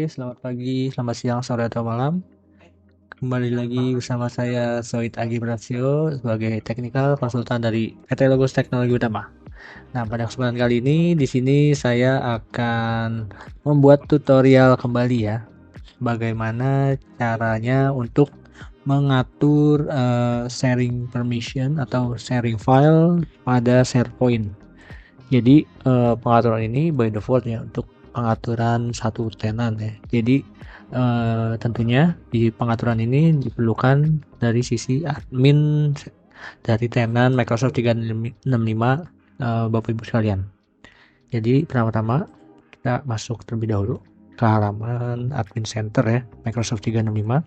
selamat pagi, selamat siang, sore, atau malam. Kembali lagi bersama saya Soid Agi Prasio sebagai technical konsultan dari PT Logos Teknologi Utama. Nah, pada kesempatan kali ini di sini saya akan membuat tutorial kembali ya, bagaimana caranya untuk mengatur sharing permission atau sharing file pada SharePoint. Jadi pengaturan ini by default ya untuk pengaturan satu tenan ya. Jadi tentunya di pengaturan ini diperlukan dari sisi admin dari tenan Microsoft 365 Bapak Ibu sekalian. Jadi pertama-tama kita masuk terlebih dahulu ke halaman admin center ya Microsoft 365.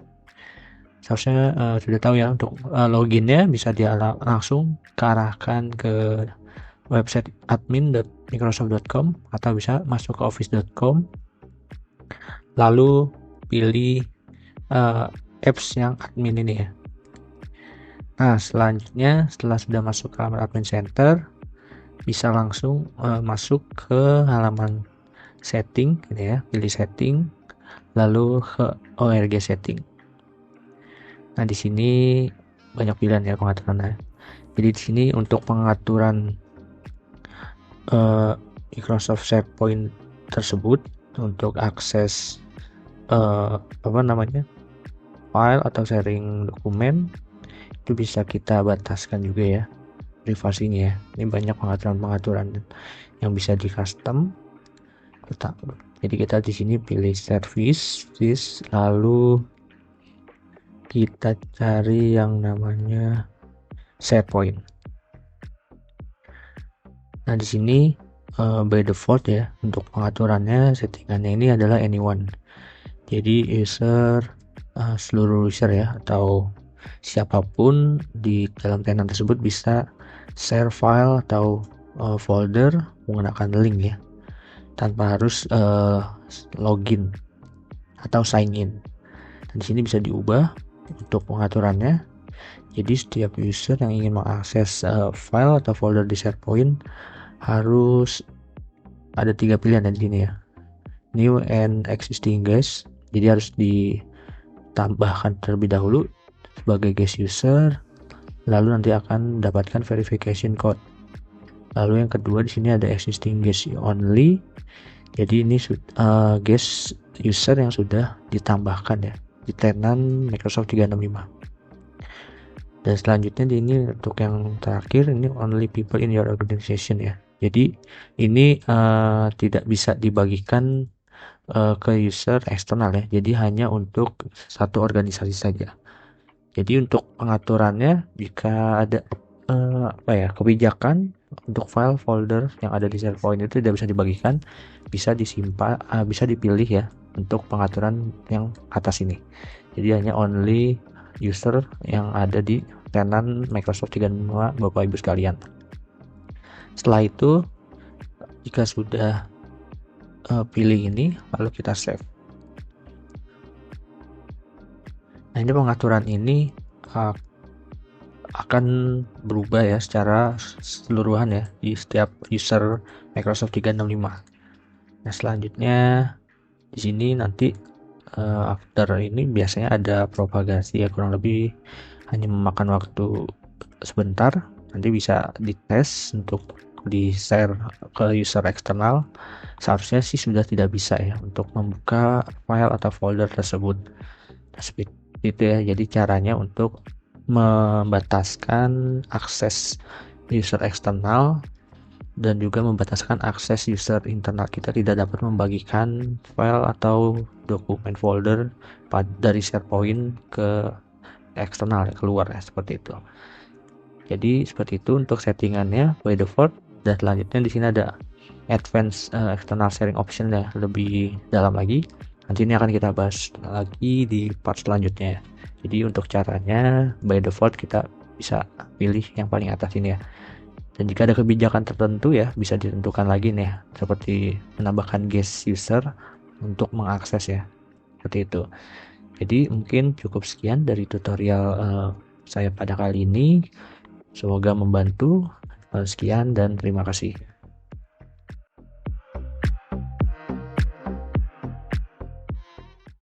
Seharusnya sudah tahu ya untuk loginnya bisa dia langsung kearahkan ke website admin.microsoft.com atau bisa masuk ke office.com, lalu pilih apps yang admin ini ya. Nah, selanjutnya setelah sudah masuk ke halaman admin center, bisa langsung masuk ke halaman setting gitu ya, pilih setting, lalu ke ORG setting. Nah, di sini banyak pilihan ya pengaturannya. Jadi di sini untuk pengaturan Microsoft SharePoint tersebut untuk akses file atau sharing dokumen itu bisa kita bataskan juga ya privasinya ya. Ini banyak pengaturan yang bisa di custom. Jadi kita di sini pilih service, lalu kita cari yang namanya SharePoint. Nah, di sini by default ya untuk pengaturannya settingannya ini adalah anyone. Jadi seluruh user ya atau siapapun di dalam tenan tersebut bisa share file atau folder menggunakan link ya, tanpa harus login atau sign in. Dan di sini bisa diubah untuk pengaturannya. Jadi setiap user yang ingin mengakses file atau folder di SharePoint harus ada 3 pilihan di sini ya. New and existing guest. Jadi harus ditambahkan terlebih dahulu sebagai guest user, lalu nanti akan mendapatkan verification code. Lalu yang kedua di sini ada existing guest only. Jadi ini guest user yang sudah ditambahkan ya di tenan Microsoft 365. Dan selanjutnya di ini untuk yang terakhir ini only people in your organization ya. Jadi ini tidak bisa dibagikan ke user eksternal ya. Jadi hanya untuk satu organisasi saja. Jadi untuk pengaturannya jika ada kebijakan untuk file folder yang ada di SharePoint itu tidak bisa dibagikan, bisa disimpan, bisa dipilih ya untuk pengaturan yang atas ini. Jadi hanya only user yang ada di tenan Microsoft 365 Bapak Ibu sekalian. Setelah itu jika sudah pilih ini lalu kita save. Nah, ini pengaturan ini akan berubah ya secara keseluruhan ya di setiap user Microsoft 365. Nah, selanjutnya di sini nanti after ini biasanya ada propagasi ya, kurang lebih hanya memakan waktu sebentar. Nanti bisa dites untuk di share ke user eksternal. Seharusnya sih sudah tidak bisa ya untuk membuka file atau folder tersebut. Nah, seperti itu ya. Jadi caranya untuk membataskan akses user eksternal dan juga membataskan akses user internal kita tidak dapat membagikan file atau dokumen folder dari SharePoint ke eksternal ya, keluar ya, seperti itu. Jadi seperti itu untuk settingannya by default. Dan selanjutnya di sini ada advanced external sharing option ya, lebih dalam lagi. Nanti ini akan kita bahas lagi di part selanjutnya. Jadi untuk caranya by default kita bisa pilih yang paling atas ini ya. Dan jika ada kebijakan tertentu ya bisa ditentukan lagi nih, seperti menambahkan guest user untuk mengakses ya, seperti itu. Jadi mungkin cukup sekian dari tutorial saya pada kali ini. Semoga membantu. Sekian dan terima kasih.